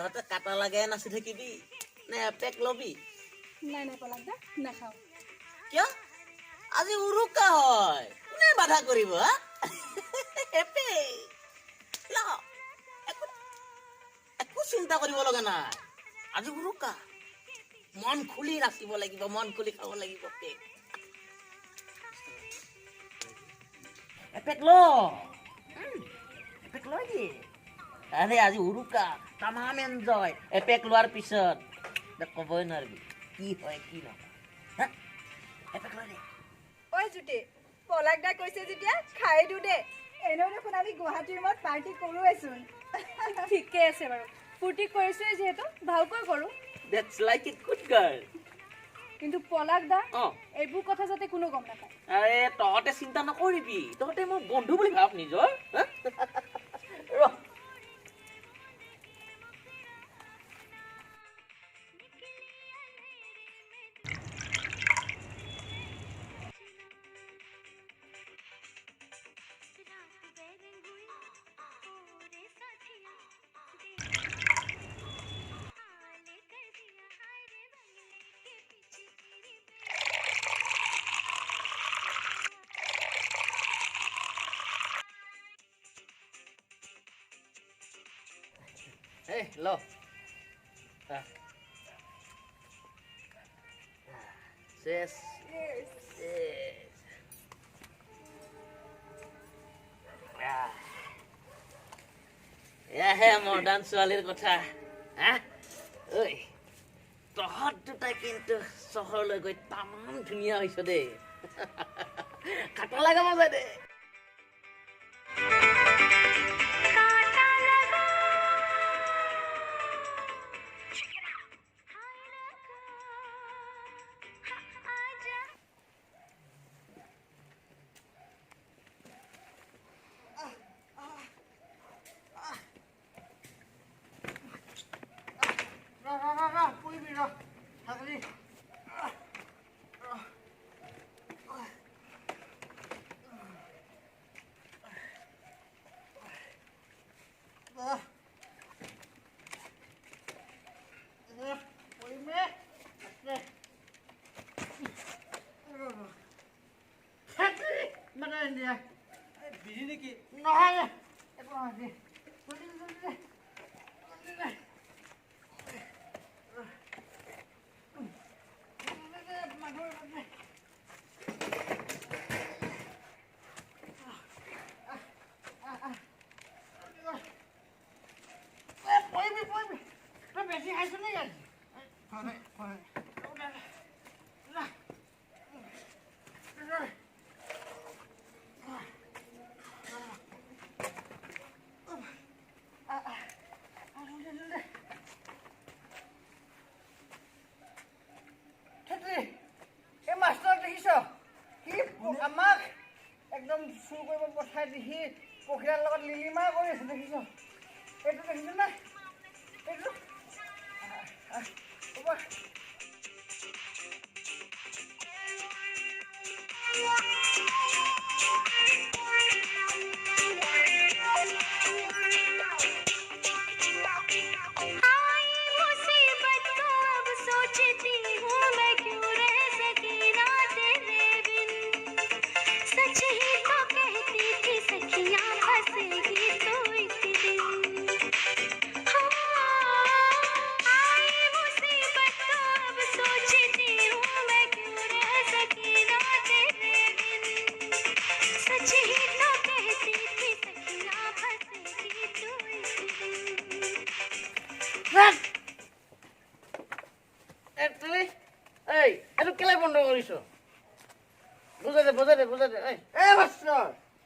তহঁতে কাটা লাগে নাচি থাকিবি নে এপেক লবি নাই নাই পলাক দা নাখাওঁ কিয় আজি উৰুকা হয় কোনে বাধা কৰিব হা এপেক ল একো চিন্তা কৰিব লগা নাই আজি উৰুকা মন খুলি নাচিব লাগিব মন খুলি খাব লাগিব এপেক ল এপেক লৈ দিয়ে আরে আজি উৰুকা তামাম এনজয় এপেক লোৱাৰ পিছত ক'বই নোৱাৰিবি কি হয় কি নহয় এপেক লৈ দে ঐ জুতি পলাক দা কৈছে যেতিয়া খাই দিওঁ দে এনেও দেখোন আমি গুৱাহাটীৰ ৰুমত পাৰ্টি কৰোৱেচোন ঠিকে আছে বাৰু ফূৰ্তি কৰিছোৱে যিহেতু ভালকৈ কৰোঁ that's like a good girl কিন্তু পলাক দা এইবোৰ কথা যাতে কোনো গম নাপায় আৰে তহঁতে চিন্তা নকৰিবি তহঁতে মোৰ বন্ধু বুলি ভাব নিজৰ ৰ Hey, lo. Yes. এয়াহে মডাৰ্ণ ছোৱালীৰ কথা হা ঐ তহঁত দুটাই কিন্তু চহৰলৈ গৈ তামাম ধুনীয়া হৈছ দেই কাটা লাগা মজা দে বিজি নেকি নহয় বেছি খাইছ নেকি আমাক একদম চুৰ কৰিব পঠাই দি সি পখিলাৰ লগত লিলিমা কৰি আছে দেখিছ এইটো দেখিছ না এইটো এইটো কেলে বন্ধ কৰিছ বুজাই দে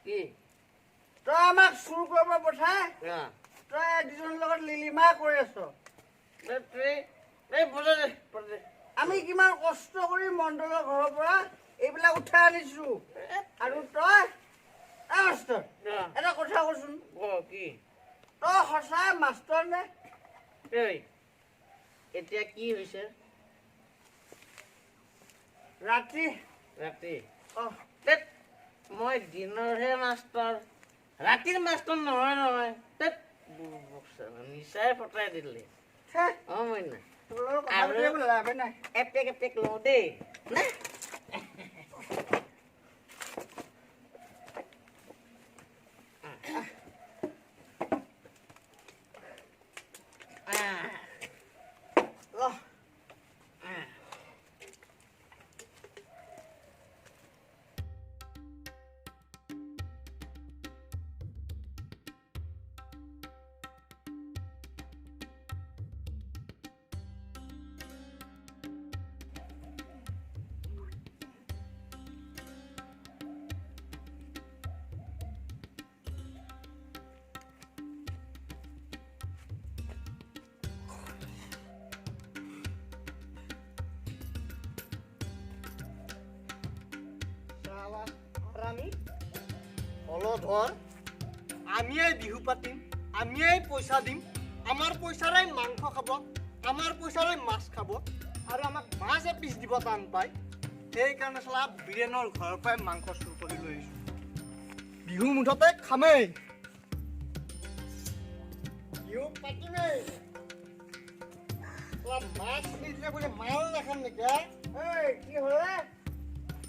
কি তই আমাক চুৰ কৰিব পঠাই তই দুজনৰ লগত লিলিমা কৰি আছ আমি কিমান কষ্ট কৰি মণ্ডলৰ ঘৰৰ পৰা এইবিলাক উঠাই আনিছো আৰু তই এটা কথা কচোন কি তই সঁচাই মাষ্টৰ নে এতিয়া কি হৈছে ৰাতি মই দিনৰহে মাষ্টৰ ৰাতিৰ মাষ্টৰ নহয় নিচাই পতাই দিলে অ' মইনা লাভে নাই এপেক লওঁ দেই না ধৰ আমিয়ে বিহু পাতিম আমিয়ে পইচা দিম আমাৰ পইচাৰে মাংস খাব আমাৰ পইচাৰে মাছ খাব আৰু আমাক মাছ এপিচ দিব টান পায় সেইকাৰণে চালা বীৰেনৰ ঘৰৰ পৰাই মাংস চুৰ কৰি লৈ আহিছোঁ বিহু মুঠতে খামেই বিহু পাতিমেই মাছ নিদিলে বোলে মাল নাখাম নেকি কি হ'লে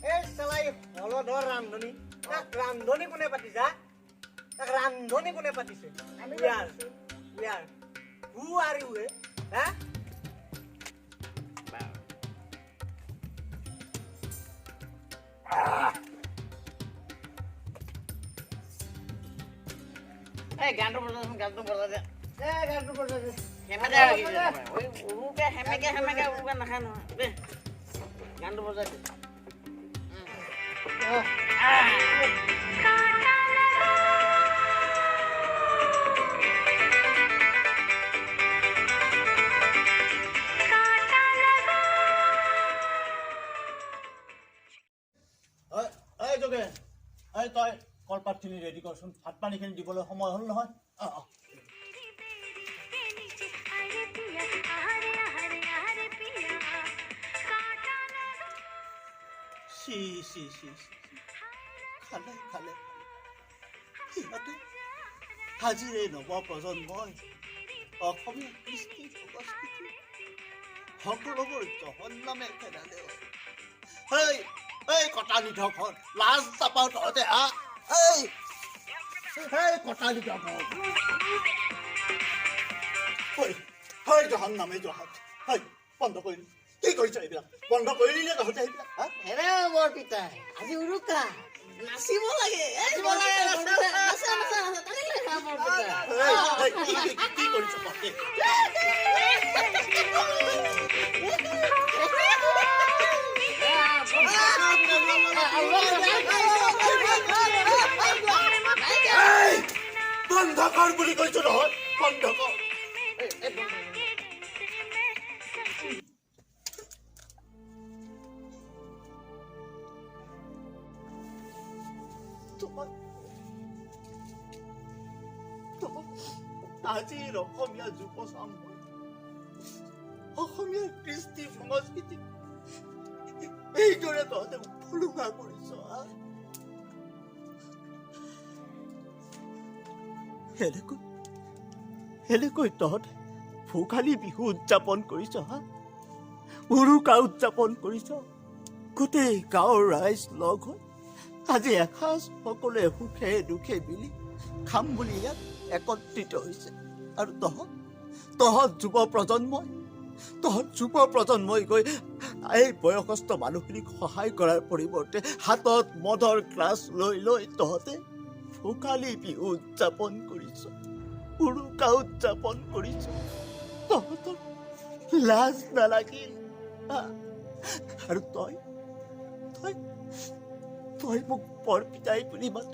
এই চালাই হলধৰ ৰান্ধনী ৰান্ধনী কোনে পাতিছা ৰান্ধনী কোনে পাতিছে Who are you? Huh? গানটো বজাই দে গানটো বজাই দে হেমেকে নাখায় নহয় দে গানটো বজাই দে তই কলপাতখিনি ৰেডি কৰচোন ভাত পানীখিনি দিবলৈ সময় হ'ল নহয় খালে সিহঁতে আজিৰ এই নৱ প্ৰজন্মই অসমীয়া কৃষ্টি সংস্কৃতি সকলোবোৰ জহৰ নামে খেলালে এই কটা নিধকখন লাজ নাপাওঁ তহঁতে কটা নিধকখন জহৰ নামে জহাত বন্ধ কৰিলি কি কৰিছ এইবিলাক বন্ধ কৰিলি নে তহঁতে এইবিলাক হেৰে বৰ পিতাই আজি উৰুকা নাচিব লাগে কি কৰিছ তহঁতে বন্ধ কৰ বুলি কৈছো নহয় বন্ধ কৰ আজিৰ অসমীয়া যুৱ চামে অসমীয়া কৃষ্টি সংস্কৃতি এইদৰে তহঁতে ফুলুঙা কৰিছ এনেকৈ তহঁতে ভোগালী বিহু উদযাপন কৰিছ উৰুকা উদযাপন কৰিছ গোটেই গাঁৱৰ ৰাইজ লগ হৈ আজি এসাঁজ সকলোৱে সুখে দুখে মিলি খাম বুলি ইয়াত একত্ৰিত হৈছে আৰু তহঁত যুৱ প্ৰজন্মই গৈ এই বয়সস্থ মানুহখিনিক সহায় কৰাৰ পৰিৱৰ্তে হাতত মদৰ গ্লাছ লৈ তহঁতে ভোগালী বিহু উদযাপন কৰিছ উৰুকা উদযাপন কৰিছ তহঁতৰ লাজ নালাগিল আৰু তই মোক বৰপিতাই বুলি মাত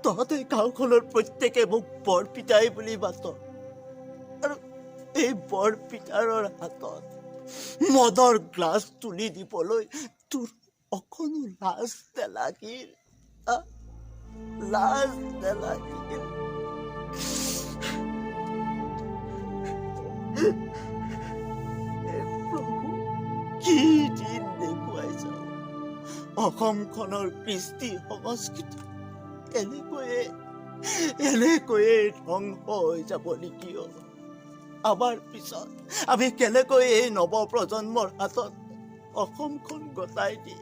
তহঁতে গাঁওখনৰ প্ৰত্যেকে মোক বৰপিতাই বুলি মাত আৰু এই বৰপিতাৰৰ হাতত মদৰ গ্লাছ তুলি দিবলৈ তোৰ অকণো লাজ নালাগিল প্ৰভু কি দিন দেখুৱাই যাওঁ অসমখনৰ কৃষ্টি সংস্কৃতি এনেকৈয়ে ধ্বংস হৈ যাব নেকি আমাৰ পিছত আমি কেনেকৈ এই নৱপ্ৰজন্মৰ হাতত অসমখন গতাই দি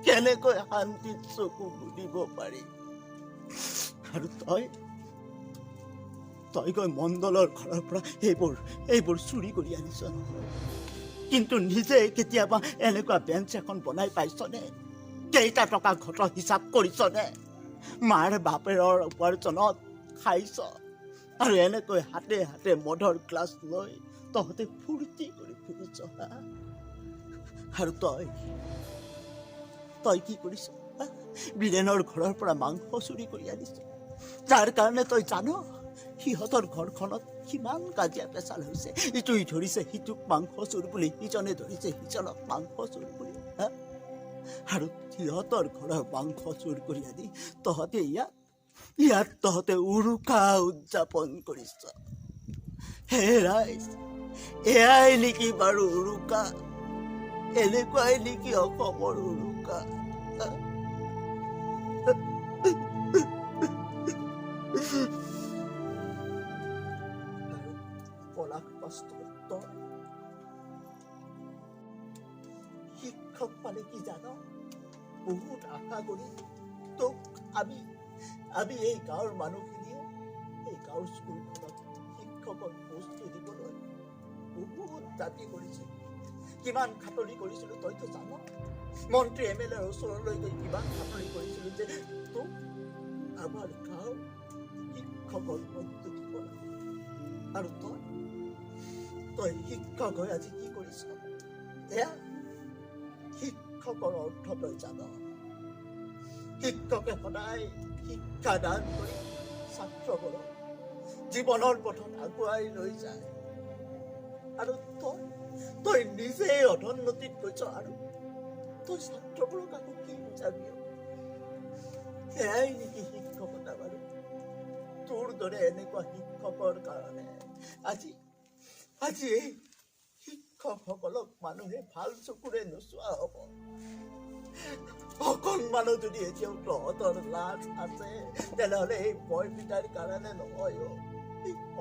কেনেকৈ শান্তিত চকু মুদিব পাৰি। আৰু তই গৈ মণ্ডলৰ ঘৰৰ পৰা এইবোৰ চুৰি কৰি আনিছ নহয়, কিন্তু নিজে কেতিয়াবা এনেকুৱা বেঞ্চ এখন বনাই পাইছনে? কেইটা টকা ঘট হিচাপ কৰিছনে? মাৰ বাপেৰৰ উপাৰ্জনত খাইছ আৰু এনেকৈ হাতে হাতে মদৰ গ্লাছ লৈ তহঁতে ফূৰ্তি কৰি ফুৰিছ। আৰু তই কি কৰিছ? বীৰেনৰ ঘৰৰ পৰা মাংস চুৰি কৰি আনিছ, যাৰ কাৰণে তই জান সিহঁতৰ ঘৰখনত কিমান কাজিয়া পেচাল হৈছে। ইটোই ধৰিছে সিটোক মাংস চোৰ বুলি, সিজনে ধৰিছে সিজনক মাংস চোৰ বুলি। আৰু সিহঁতৰ ঘৰৰ মাংস চুৰ কৰি আনি তহঁতে ইয়াত তহঁতে উৰুকা উদযাপন কৰিছ। হে ৰাইজ, এয়াই নেকি বাৰু উৰুকা? এনেকুৱাই নেকি অসমৰ উৰুকা? শিক্ষক মানে কি জান? বহুত আশা কৰি তোক আমি এই গাঁৱৰ মানুহখিনিয়ে এই গাঁৱৰ স্কুলখনত শিক্ষকৰ পোষ্টটো দিবলৈ বহুত দাবী কৰিছিল, কিমান খাটনি কৰিছিলো তইতো জান। মন্ত্ৰী MLA ৰ ওচৰলৈ গৈ কিমান খাটনি কৰিছিলো যে তোক আমাৰ গাঁৱৰ শিক্ষকৰ পদটো দিব লাগে। আৰু তই শিক্ষক হৈ আজি কি কৰিছ? এয়া শিক্ষকৰ অৰ্থ তই জান? শিক্ষকে সদায় শিক্ষা দান কৰি ছাত্ৰবোৰক জীৱনৰ পথত আগুৱাই লৈ যায়। আৰু তই নিজেই অধোন্নতিত গৈছ আৰু তই ছাত্ৰবোৰক আকৌ কি বুজাবি? সেয়াই নেকি শিক্ষকতা বাৰু? তোৰ দৰে এনেকুৱা শিক্ষকৰ কাৰণে আজি এই শিক্ষকসকলক মানুহে ভাল চকুৰে নোচোৱা হ'ব। অকণমানো যদি এতিয়াও তহঁতৰ লাজ আছে, তেনেহ'লে এই বৰপিতাৰ কাৰণে নহয়।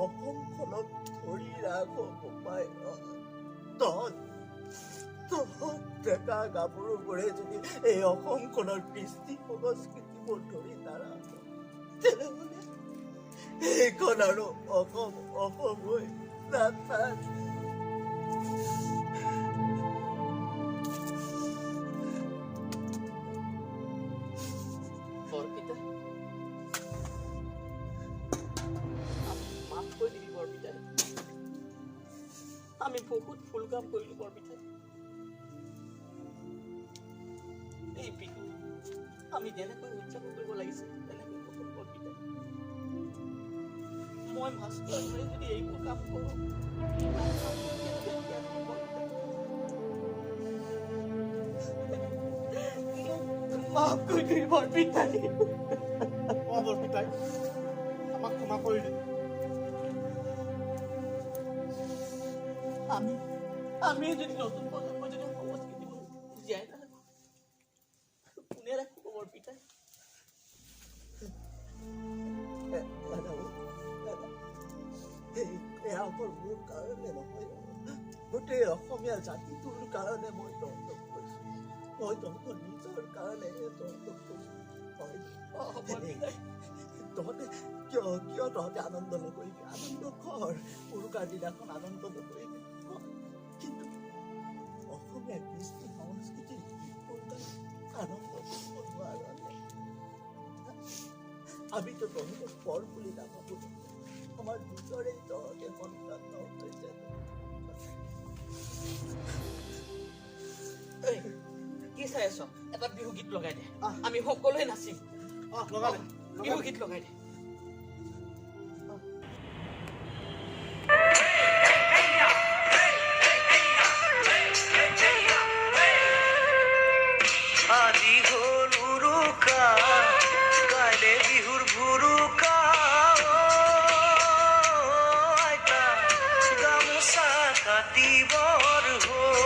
অসমখনক ধৰি ৰাখ উপায়। তহঁত ডেকা গাভৰুবোৰে যদি এই অসমখনৰ কৃষ্টি সংস্কৃতিবোৰ ধৰি নাৰাখ, তেনেহ'লে এইখন আৰু অসম হৈ নাথাকে। আমি বহুত ভুল কাম কৰিলো বৰপিতা। এই বিহু আমি যেনেকৈ উদযাপন কৰিব লাগিছিল তেনেকৈ নকৰো বৰপিতা। মই মাষ্টৰ হৈ যদি এইবোৰ কাম কৰো, মাফ কৰি দিবি বৰপিতাই। বৰপিতাই আমাক ক্ষমা কৰি দে। আমি যদি নতুন প্ৰজন্ম যদি সংস্কৃতিবোৰ জীয়াই নাৰাখো, কোনে ৰাখিব বৰপিতাই? এয়া অকল মোৰ কাৰণে নহয়, গোটেই অসমীয়া জাতিটোৰ কাৰণে মই তহঁতক কৈছো। মই তহঁতৰ নিজৰ কাৰণেহে তহঁতক কৈছো। তহঁতে কিয় তহঁতে আনন্দ নকৰিবি? আনন্দ কৰ, উৰুকাৰ দিনাখন আনন্দ নকৰিবি। কিন্তু অসমীয়া কৃষ্টি সংস্কৃতিৰ আনন্দ কৰিব নোৱাৰে। আমিতো তহঁতক পৰ বুলি নাভাবো, আমাৰ নিজৰে তহঁতে সন্তান হৈছে। কি চাই আছ? এটা বিহু গীত লগাই দে, আমি সকলোৱে নাচিম। বিহু গীত লগাই দে। আজি হল উৰুকা, কাইলে বিহুৰ ভুৰুকা। আইতা গামোচা কাটিবৰ হ'ল,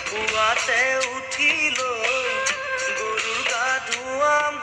পুৱাতে উঠি লৈ গৰুৰ গা ধুৱাম।